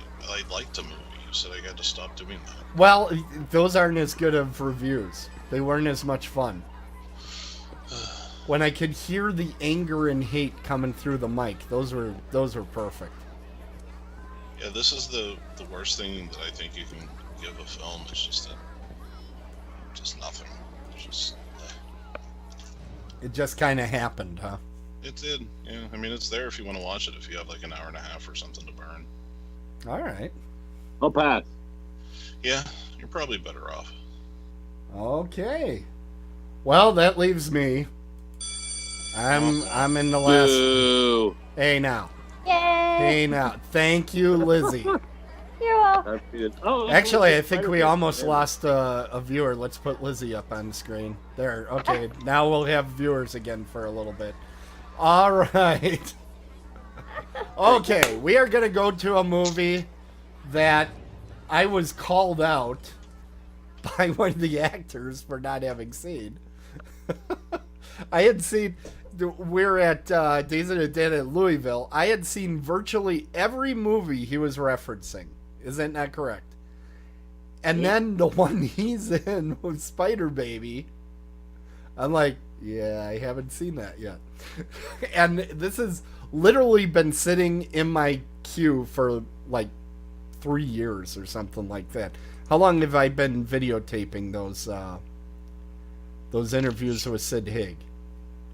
liked a movie. You said I got to stop doing that. Well, those aren't as good of reviews. They weren't as much fun. When I could hear the anger and hate coming through the mic, those were perfect. Yeah, this is the worst thing that I think you can give a film. It's just nothing. It's just It just kind of happened, huh? it did. Yeah, I mean it's there if you want to watch it. If you have like an hour and a half or something to burn. All right. I'll pass. Yeah, you're probably better off. Okay. Well, that leaves me. I'm in the last. Boo. Hey now. Yay! Hey now. Thank you, Lizzie. You're welcome. Actually, I think we almost lost a viewer. Let's put Lizzie up on the screen. There. Okay. Now we'll have viewers again for a little bit. All right. Okay, we are going to go to a movie that I was called out by one of the actors for not having seen. I had seen... We're at Days of the Dead at Louisville. I had seen virtually every movie he was referencing. Isn't that correct? And then the one he's in was Spider Baby. I'm like, yeah, I haven't seen that yet. And this has literally been sitting in my queue for like 3 years or something like that. How long have I been videotaping those interviews with Sid Haig?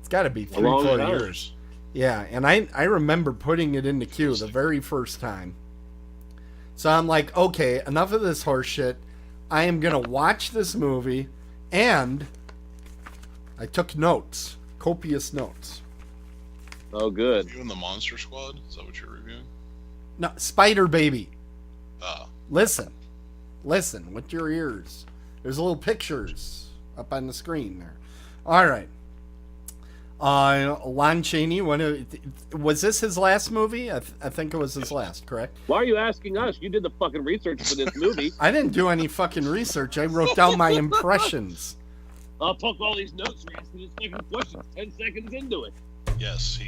It's got to be 3-4 years. Yeah, and I remember putting it in the queue the very first time. So I'm like, okay, enough of this horse shit. I am going to watch this movie, and I took notes, copious notes. Oh, good. You in the Monster Squad? Is that what you're reviewing? No, Spider Baby. Ah, Listen with your ears. There's little pictures up on the screen there. All right. Lon Chaney, was this his last movie? I think it was his last, correct? Why are you asking us? You did the fucking research for this movie. I didn't do any fucking research. I wrote down my impressions. I'll took all these notes for asking these fucking questions 10 seconds into it. yes.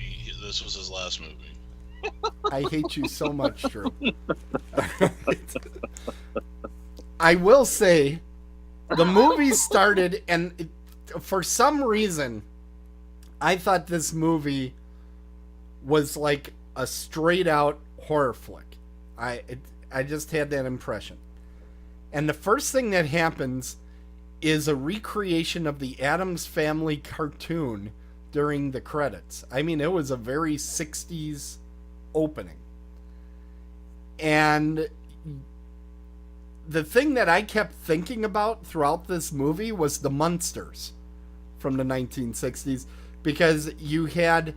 This was his last movie. I hate you so much, Drew. I will say, the movie started, and for some reason, I thought this movie was like a straight out horror flick. I just had that impression. And the first thing that happens is a recreation of the Addams Family cartoon during the credits. I mean, it was a very 60s opening. And the thing that I kept thinking about throughout this movie was the Munsters from the 1960s, because you had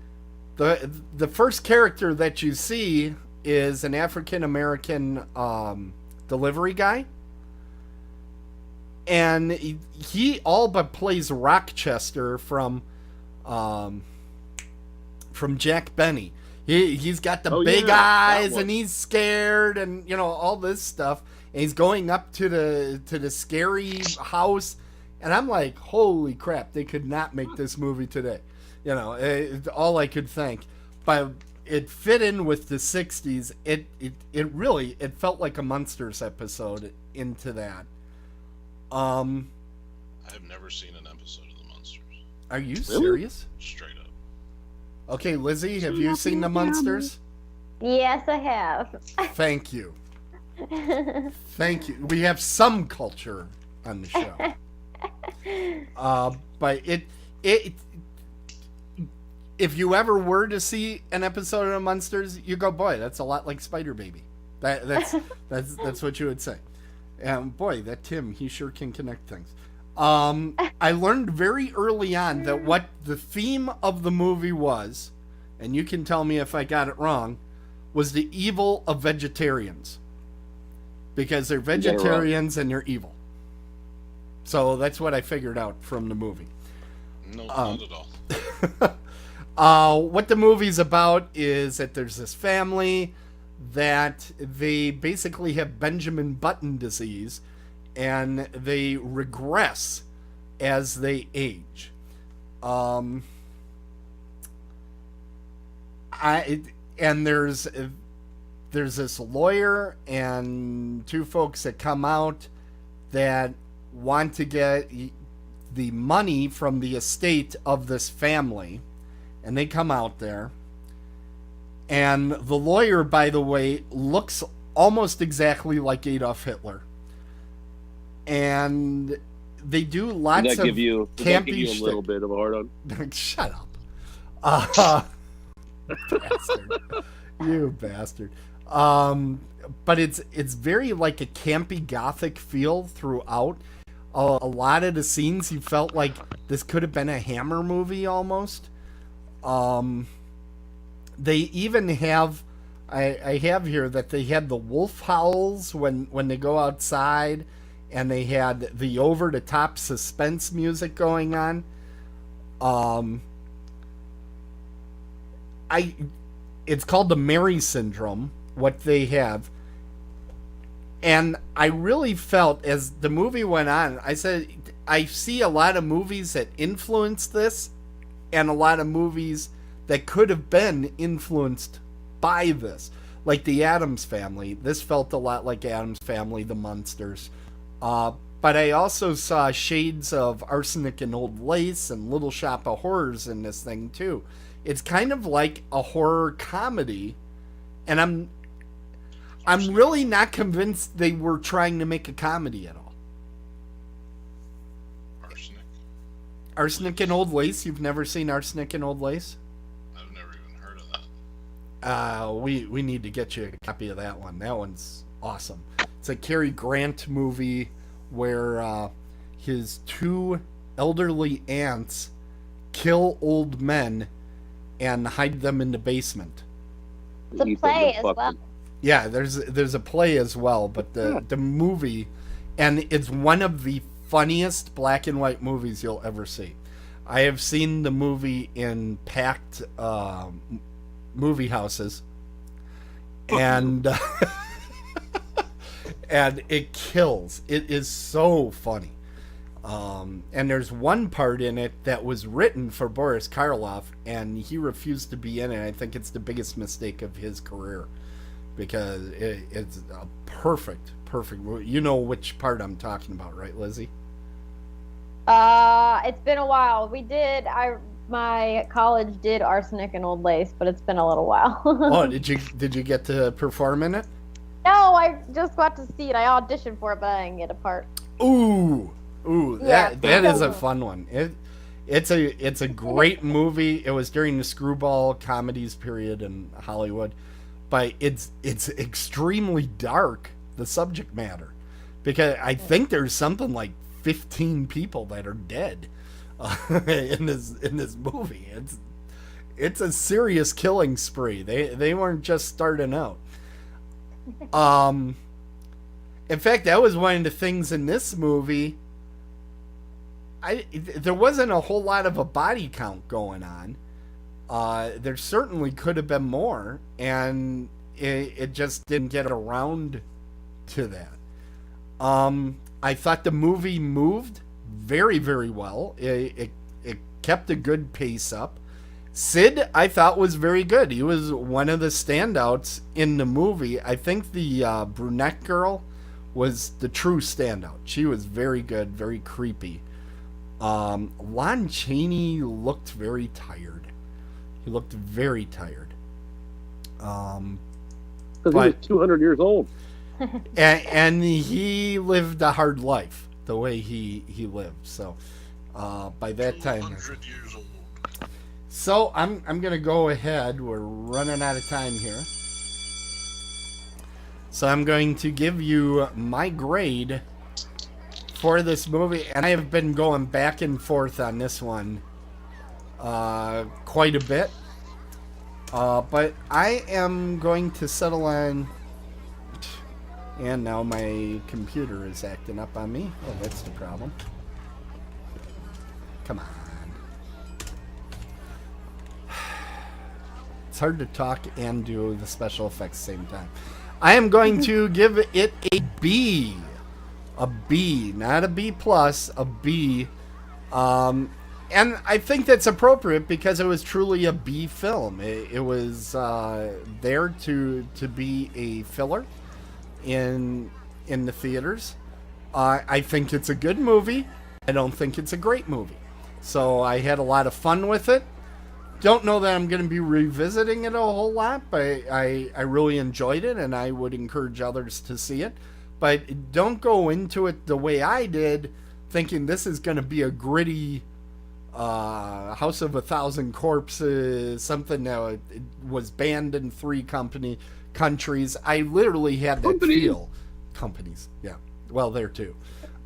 the first character that you see is an African American delivery guy, and he all but plays Rochester from Jack Benny. He's got the big eyes and he's scared and all this stuff. And he's going up to the scary house, and I'm like, holy crap! They could not make this movie today. All I could think, but it fit in with the '60s. It really felt like a Munsters episode into that. I've never seen an episode of the Munsters. Are you serious? Straight up. Okay, Lizzie, have you seen the Munsters? Yes, I have. Thank you. Thank you. We have some culture on the show. But it if you ever were to see an episode of the Munsters, you go, boy, that's a lot like Spider Baby. That's what you would say. And boy, that Tim, he sure can connect things. I learned very early on that what the theme of the movie was, and you can tell me if I got it wrong, was the evil of vegetarians. Because they're vegetarians and they're evil. So that's what I figured out from the movie. No, not at all. What the movie's about is that there's this family that they basically have Benjamin Button disease, and they regress as they age. And there's this lawyer and two folks that come out that want to get the money from the estate of this family, and they come out there. And the lawyer, by the way, looks almost exactly like Adolf Hitler. And they do lots of campy shit. Did that give you a little bit of a hard on? Shut up. Bastard. You bastard. But it's very like a campy gothic feel throughout. A lot of the scenes you felt like this could have been a Hammer movie almost. They even have, I have here that they had the wolf howls when they go outside, and they had the over-the-top suspense music going on. It's called the Mary Syndrome, what they have. And I really felt, as the movie went on, I said, I see a lot of movies that influence this, and a lot of movies that could have been influenced by this. Like the Addams Family. This felt a lot like Addams Family, the Munsters. But I also saw shades of Arsenic and Old Lace and Little Shop of Horrors in this thing, too. It's kind of like a horror comedy, and I'm really not convinced they were trying to make a comedy at all. Arsenic and Old Lace? You've never seen Arsenic and Old Lace? I've never even heard of that. We need to get you a copy of that one. That one's awesome. It's a Cary Grant movie where his two elderly aunts kill old men and hide them in the basement. It's a play as well. Yeah, there's a play as well, but the movie, and it's one of the funniest black and white movies you'll ever see. I have seen the movie in packed movie houses, and and it kills. It is so funny. And there's one part in it that was written for Boris Karloff, and he refused to be in it. I think it's the biggest mistake of his career, because it's a perfect movie. You know which part I'm talking about, right, Lizzie? It's been a while. My college did Arsenic and Old Lace, but it's been a little while. Oh, did you get to perform in it? No, I just got to see it. I auditioned for it, but I didn't get a part. Ooh, Yeah, that is a fun one. It's a great movie. It was during the screwball comedies period in Hollywood, but it's extremely dark, the subject matter, because I think there's something like 15 people that are dead in this movie. It's a serious killing spree. They weren't just starting out. In fact, that was one of the things in this movie. There wasn't a whole lot of a body count going on. There certainly could have been more, and it just didn't get around to that. I thought the movie moved very, very well. It kept a good pace up. Sid, I thought, was very good. He was one of the standouts in the movie. I think the brunette girl was the true standout. She was very good, very creepy. Lon Chaney looked very tired. He looked very tired. Because he was 200 years old. and he lived a hard life the way he lived. So by that time, 200 years old. So I'm gonna go ahead. We're running out of time here. So I'm going to give you my grade for this movie, and I have been going back and forth on this one quite a bit. But I am going to settle on. And now my computer is acting up on me. Oh, that's the problem. Come on. It's hard to talk and do the special effects at the same time. I am going to give it a B. A B, not a B plus, a B. And I think that's appropriate because it was truly a B film. It was there to be a filler in the theaters. I think it's a good movie. I don't think it's a great movie. So I had a lot of fun with it. Don't know that I'm going to be revisiting it a whole lot, but I really enjoyed it, and I would encourage others to see it. But don't go into it the way I did, thinking this is going to be a gritty House of a Thousand Corpses, something that was banned in 3 countries. I literally had that feel. Companies, yeah. Well, there too.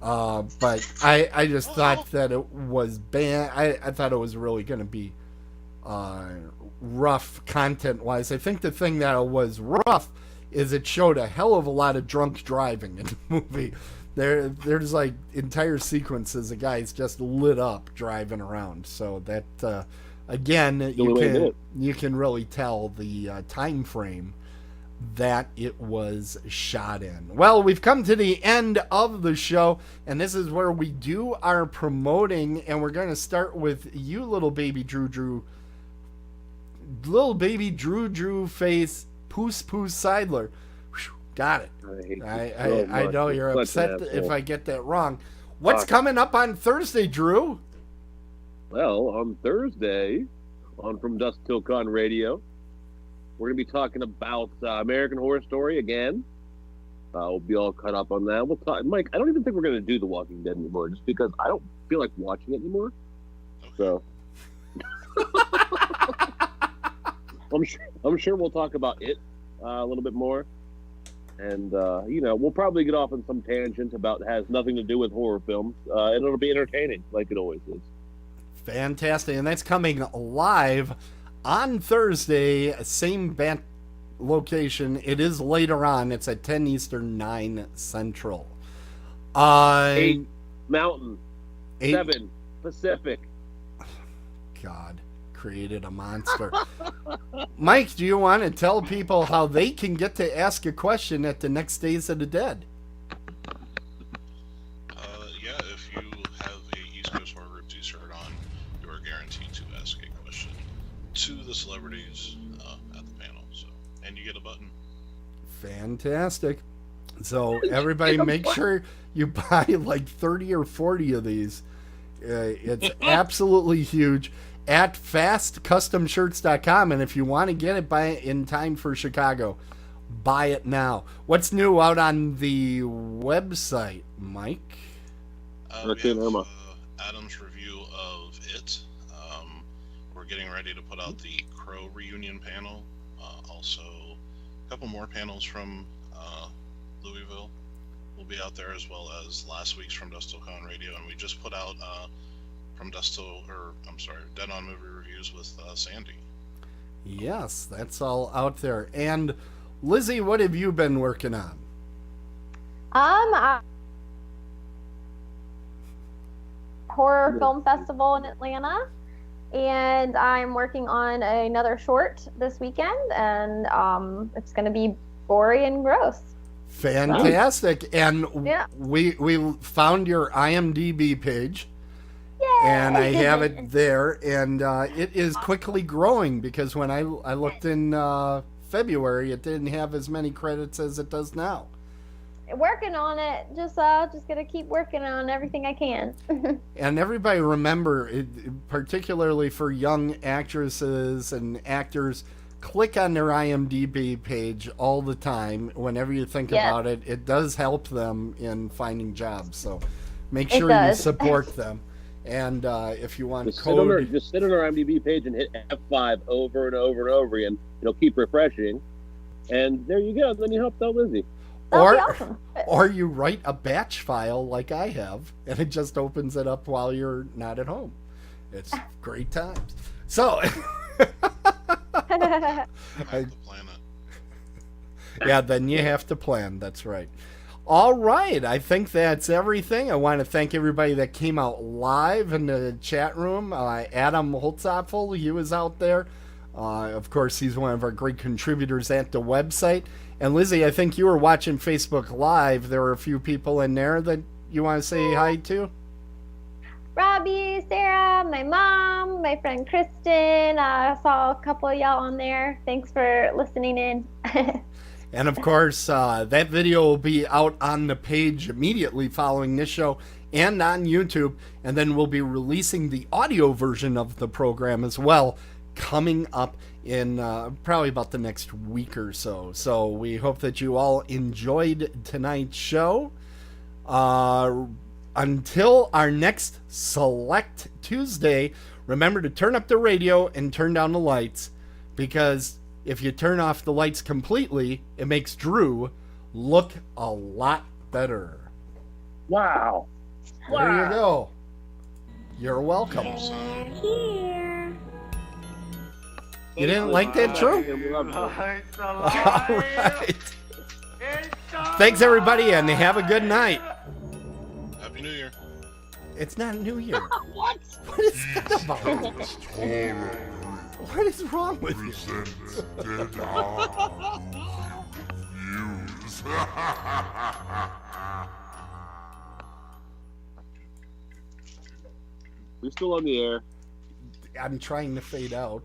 But I just thought that it was banned. I thought it was really going to be rough content-wise. I think the thing that was rough is it showed a hell of a lot of drunk driving in the movie. There's like entire sequences of guys just lit up driving around. So that again, you can really tell the time frame that it was shot in. Well, we've come to the end of the show, and this is where we do our promoting, and we're going to start with you, little baby Drew face, Poos Seidler. Whew, got it. I know you're upset if I get that wrong. What's coming up on Thursday, Drew? Well, on Thursday, on From Dusk Till Dawn Radio, we're going to be talking about American Horror Story again. We'll be all caught up on that. We'll talk, Mike, I don't even think we're going to do The Walking Dead anymore, just because I don't feel like watching it anymore. So, I'm sure we'll talk about it a little bit more. And, we'll probably get off on some tangent about it has nothing to do with horror films. And it'll be entertaining, like it always is. Fantastic. And that's coming live on Thursday, same location. It is later on. It's at 10 Eastern, 9 Central. 8 Mountain, 7 Pacific. God, created a monster. Mike, do you want to tell people how they can get to ask a question at the next Days of the Dead? Yeah, if you have a East Coast Horror Group t-shirt on, you are guaranteed to ask a question to the celebrities at the panel. So, and you get a button. Fantastic. So everybody make sure you buy like 30 or 40 of these. It's absolutely huge at fastcustomshirts.com. And if you want to get it, buy it in time for Chicago. Buy it now. What's new out on the website, Mike? We have Adam's review of It. We're getting ready to put out the Crow reunion panel. Also, a couple more panels from Louisville. will be out there, as well as last week's From Dust Till Dawn Radio, and we just put out Dead On Movie Reviews with Sandy. Yes, that's all out there. And Lizzie, what have you been working on? Horror Film Festival in Atlanta, and I'm working on another short this weekend, and it's going to be gory and gross. Fantastic. And Yeah. we found your IMDb page. Yay! And I have it there, and it is quickly growing, because when I looked in February, it didn't have as many credits as it does now. Working on it. Just gonna keep working on everything I can. And everybody remember, particularly for young actresses and actors, click on their IMDb page all the time. Whenever you think about it, it does help them in finding jobs. So make sure you support them. And if you want just sit on our IMDb page and hit F5 over and over and over again. It'll keep refreshing, and there you go. Then you helped out Lizzie. Awesome. Or you write a batch file like I have, and it just opens it up while you're not at home. It's great times. So, I have to plan it. Yeah, then you have to plan. That's right. All right, I think that's everything. I want to thank everybody that came out live in the chat room. Adam Holtzapfel, he was out there. Of course, he's one of our great contributors at the website. And Lizzie, I think you were watching Facebook Live. There were a few people in there that you want to say hi to? Robbie, Sarah, my mom, my friend Kristen. I saw a couple of y'all on there. Thanks for listening in. And of course, that video will be out on the page immediately following this show and on YouTube. And then we'll be releasing the audio version of the program as well, coming up in probably about the next week or so. So we hope that you all enjoyed tonight's show. Until our next Select Tuesday, remember to turn up the radio and turn down the lights, because if you turn off the lights completely, it makes Drew look a lot better. Wow. There you go. You're welcome. Here. You didn't like that, Drew? All right. Thanks, everybody, and have a good night. Happy New Year. It's not New Year. What is that about? Horror What is wrong with you? presents Dead On Reviews. We're still on the air. I'm trying to fade out.